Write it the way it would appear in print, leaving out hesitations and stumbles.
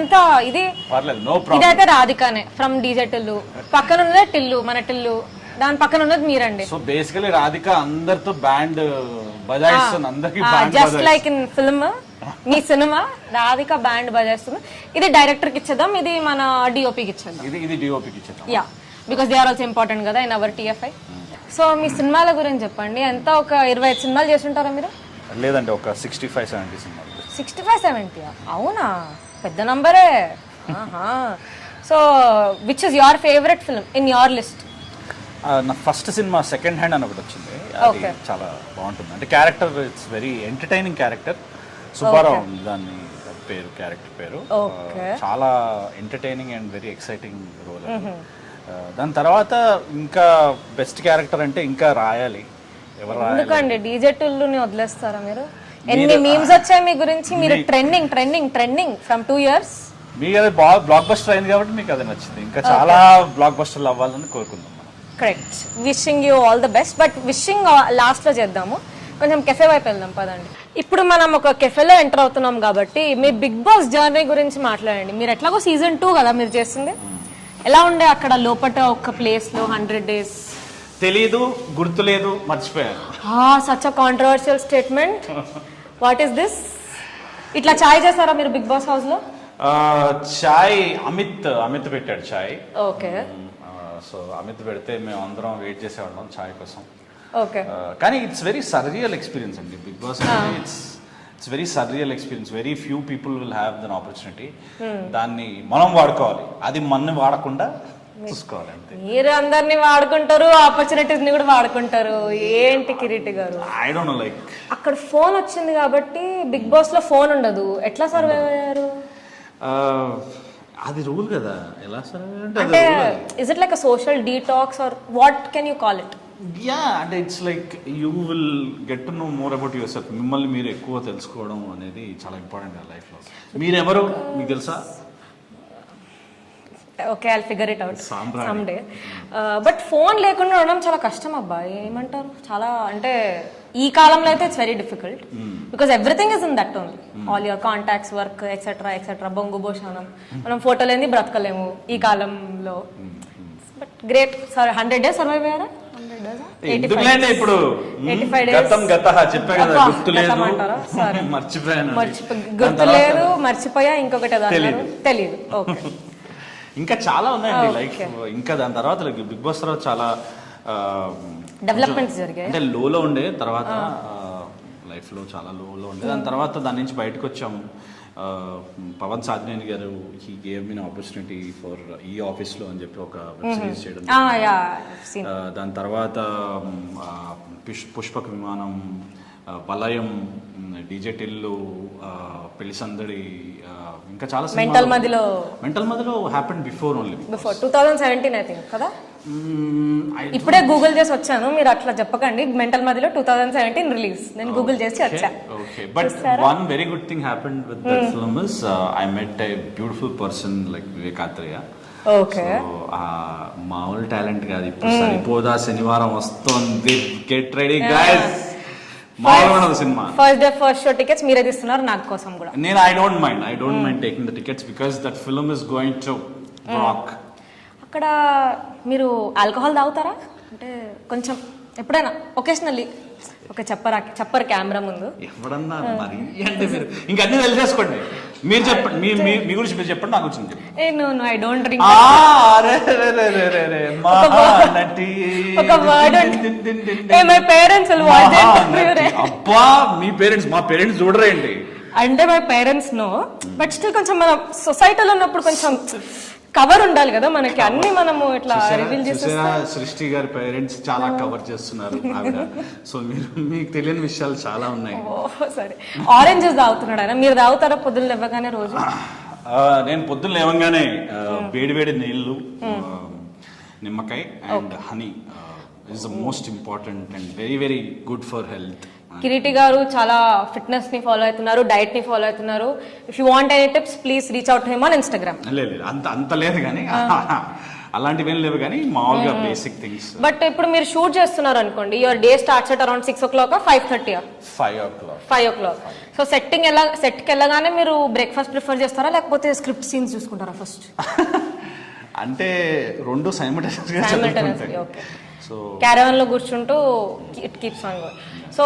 ఎంత ఇది ఇదైతే రాధికానే ఫ్రమ్ డీజే టిల్లు, పక్కన ఉన్నదే టిల్లు, మన టిల్లు, దాని పక్కన ఉన్నది మీరండి. సో బేసికలీ రాధిక అందరితో బ్యాండ్ బజాయిస్తుంది, అందరికి జస్ట్ లైక్ ఇన్ ఫిల్మ్ మీ సినిమా రాధిక బ్యాండ్ బజాయిస్తుంది. ఇది డైరెక్టర్ కి ఇచ్చేద్దాం, ఇది మన డిఓపికి ఇచ్చేద్దాం. ఇది డిఓపికి ఇచ్చేద్దాం. Yeah, because they are also important కదా ఇన్ అవర్ టిఎఫ్ఐ. సో మీ సినిమాల గురించి చెప్పండి. ఎంత ఒక 25 సినిమాలు చేస్తుంటారా మీరు? లేదంటే ఒక 65-70 సినిమాలు. 65-70? అవునా, పెద్ద నంబరే. So which is your favourite film in your list? నా ఫస్ట్ సినిమా సెకండ్ హ్యాండ్ అని ఒకటి వచ్చింది, అది చాలా బాగుంటుంది. అంటే character it's very entertaining character. Subbarao దాన్ని పేరు, క్యారెక్టర్ పేరు. చాలా entertaining and very exciting role. దాని తర్వాత ఇంకా బెస్ట్ క్యారెక్టర్ అంటే ఇంకా రాయాలి. ఎందుకండి డీజే టిల్లుని వదిలేస్తారా మీరు? ఎన్ని మీమ్స్ వచ్చాయి మీ గురించి, మీరు trending trending trending from 2 years. మీకు అది బ్లాక్ బస్టర్ అయింది కాబట్టి మీకు అది నచ్చింది. ఇంకా చాలా బ్లాక్ బస్టర్లు అవ్వాలని కోరుకుందాం. Correct. Wishing you all the best. But wishing last లో చేద్దాము, కొంచెం కెఫే వైపు వెళ్దాం పదండి. ఇప్పుడు మనం ఒక కెఫేలో ఎంటర్ అవుతున్నాం కాబట్టి మీ బిగ్ బాస్ జర్నీ గురించి మాట్లాడండి. మీరు ఎట్లాగో season 2 కదా మీరు చేస్తుంది, ఎలా ఉండే అక్కడ లోపల ఒక ప్లేస్ లో 100 days? తెలీదు, గుర్తులేదు, మర్చిపోయాను. Such a controversial statement. What is this? ఇట్లా చాయ్ చేస్తారా మీరు బిగ్ బాస్ హౌస్ లో? చాయ్ అమిత్ పెట్టాడు చాయ్. ఓకే. సో అమిత్ పెడితే మేము అందరం వెయిట్ చేసేవాళ్ళం చాయ్ కోసం. ఓకే. కానీ ఇట్స్ వెరీ సర్రియల్ ఎక్స్పీరియన్స్ అండి Bigg Boss. It's very surreal experience. Very few people will have than opportunity. దాన్ని మనం వాడుకోవాలి, అది మన వాడకుండా చూసుకోవాలి అంతే. మీరు అందరినీ వాడుకుంటారు, ఆపర్చునిటీస్ ని కూడా వాడుకుంటారు. ఏంటి కిరీటి గారు? ఐ డోంట్ నో, లైక్ అక్కడ ఫోన్ వచ్చింది కాబట్టి బిగ్ బాస్ లో ఫోన్ ఉండదు, ఎట్లా సర్వైవ్ అయ్యారు? అది రూల్ కదా, ఎలా సర్వైవ్ అంటే is it like a social detox or what can you call it? Yeah, అంటే it's like you will get to know more about yourself. మిమ్మల్ని మీరు ఎక్కువ తెలుసుకోవడం అనేది చాలా ఇంపార్టెంట్ ఆ లైఫ్లో. మీరెవరు మీకు తెలుసా? Okay, I'll figure it out some day. But phone లేకుండా ఉండడం చాలా కష్టం అబ్బా, ఏమంటారు? చాలా అంటే ఈ కాలంలో అయితే it's very difficult because everything is in that only. All your contacts, work etcetera etcetera. బొంగు భోషణం, మనం ఫోటో లేని బ్రతకలేము ఈ కాలంలో. But great. 100 days సర్వైవ్ అయ్యారా? 100 days? ఇప్పుడు 85 days గుర్తు లేదు, మర్చిపోయా, ఇంకొకటి తెలీదు. ఓకే. ఇంకా చాలా ఉన్నాయండి లైఫ్. ఇంకా దాని తర్వాత బిగ్ బాస్ తర్వాత చాలా డెవలప్మెంట్స్ జరిగాయి. అంటే లోలో ఉండే తర్వాత లైఫ్ లో చాలా లోలో ఉండే, దాని తర్వాత దాని నుంచి బయటకు వచ్చాము. పవన్ సాధినేని గారు he gave me opportunity for ఈ ఆఫీస్ లో అని చెప్పి ఒక వెబ్ సిరీస్ చేయడం. దాని తర్వాత పుష్పక విమానం, పలయం, డీజే టిల్లు, పెళ్లి సందడి, ఇంకా చాలా మెంటల్ మదిలో హ్యాపెండ్ బిఫోర్ 2017 ఐ థింక్ కదా. ఇప్పుడే గూగుల్ చేసి వచ్చాను, మీరు అట్లా చెప్పకండి. మెంటల్ మదిలో 2017 రిలీజ్, నేను గూగుల్ చేసి వచ్చా. Okay, but one very good thing happened with that film is I met a beautiful person like Vivekatreya. Okay. మామూలు టాలెంట్ కాదు. ఇప్పుడు సరిపోదా శనివారం వస్తుంది, get ready guys. Cinema first day first show tickets మీరే తీస్తున్నారు నాకు కోసం కూడా. నేను I don't mind taking the tickets because that film is going to rock. అక్కడ మీరు ఆల్కహాల్ తాగుతారా? అంటే కొంచెం ఎప్పుడైనా ఒకేషనల్లీ? ఓకే, చెప్పరు కెమెరా ముందు. ఎప్పుడన్నా మరి అంటే మీరు ఇంకా అన్ని తెలిసేసుకోండి. మీరు చెప్పండి, మీ గురించి మీరు చెప్పండి, నా గురించి చెప్పండి. No I don't drink. ఒక వర్డ్ మై పేరెంట్స్ అబ్బా, మీ పేరెంట్స్ మా పేరెంట్స్ చూడరేంటి అంటే my parents no, but still కొంచెం మనం సొసైటీలో ఉన్నప్పుడు కొంచెం కవర్ ఉండాలి కదా మనకి. అన్ని మనము ఇట్లా రివీల్ చేసేస్తా. సృష్టి గారి పేరెంట్స్ చాలా కవర్ చేస్తున్నారు ఆవిడ. సో మీకు తెలియని విషయాలు చాలా ఉన్నాయి. సరే, ఆరెంజెస్ తాగుతున్నాడు ఆయన, మీరు తాగుతారా పొద్దున్న లేవగానే రోజు? నేను పొద్దున్న లేవగానే వేడి నీళ్లు, నిమ్మకాయ and honey is the most important and very very good for health. Kiriti గారు చాలా ఫిట్నెస్ ని ఫాలో అవుతున్నారు, డైట్ ని ఫాలో అవుతున్నారు. If you want any tips please reach out him on Instagram. లేదు అంత లేదు కానీ అలాంటివి ఏం లేవు కానీ మామూలుగా బేసిక్ థింగ్స్. బట్ ఇప్పుడు మీరు షూట్ చేస్తున్నారు అనుకోండి, your day starts at around 6 o'clock 5:30 5 o'clock. 5 o'clock. So సెట్కి వెళ్ళగానే మీరు బ్రేక్ఫాస్ట్ ప్రిఫర్ చేస్తారా లేకపోతే స్క్రిప్ట్ సీన్స్ చూసుకుంటారా ఫస్ట్? అంటే రెండు సైమల్టేనియస్గా ఓకే. క్యారవాన్ లో కూర్చుంటూ it keeps on going. So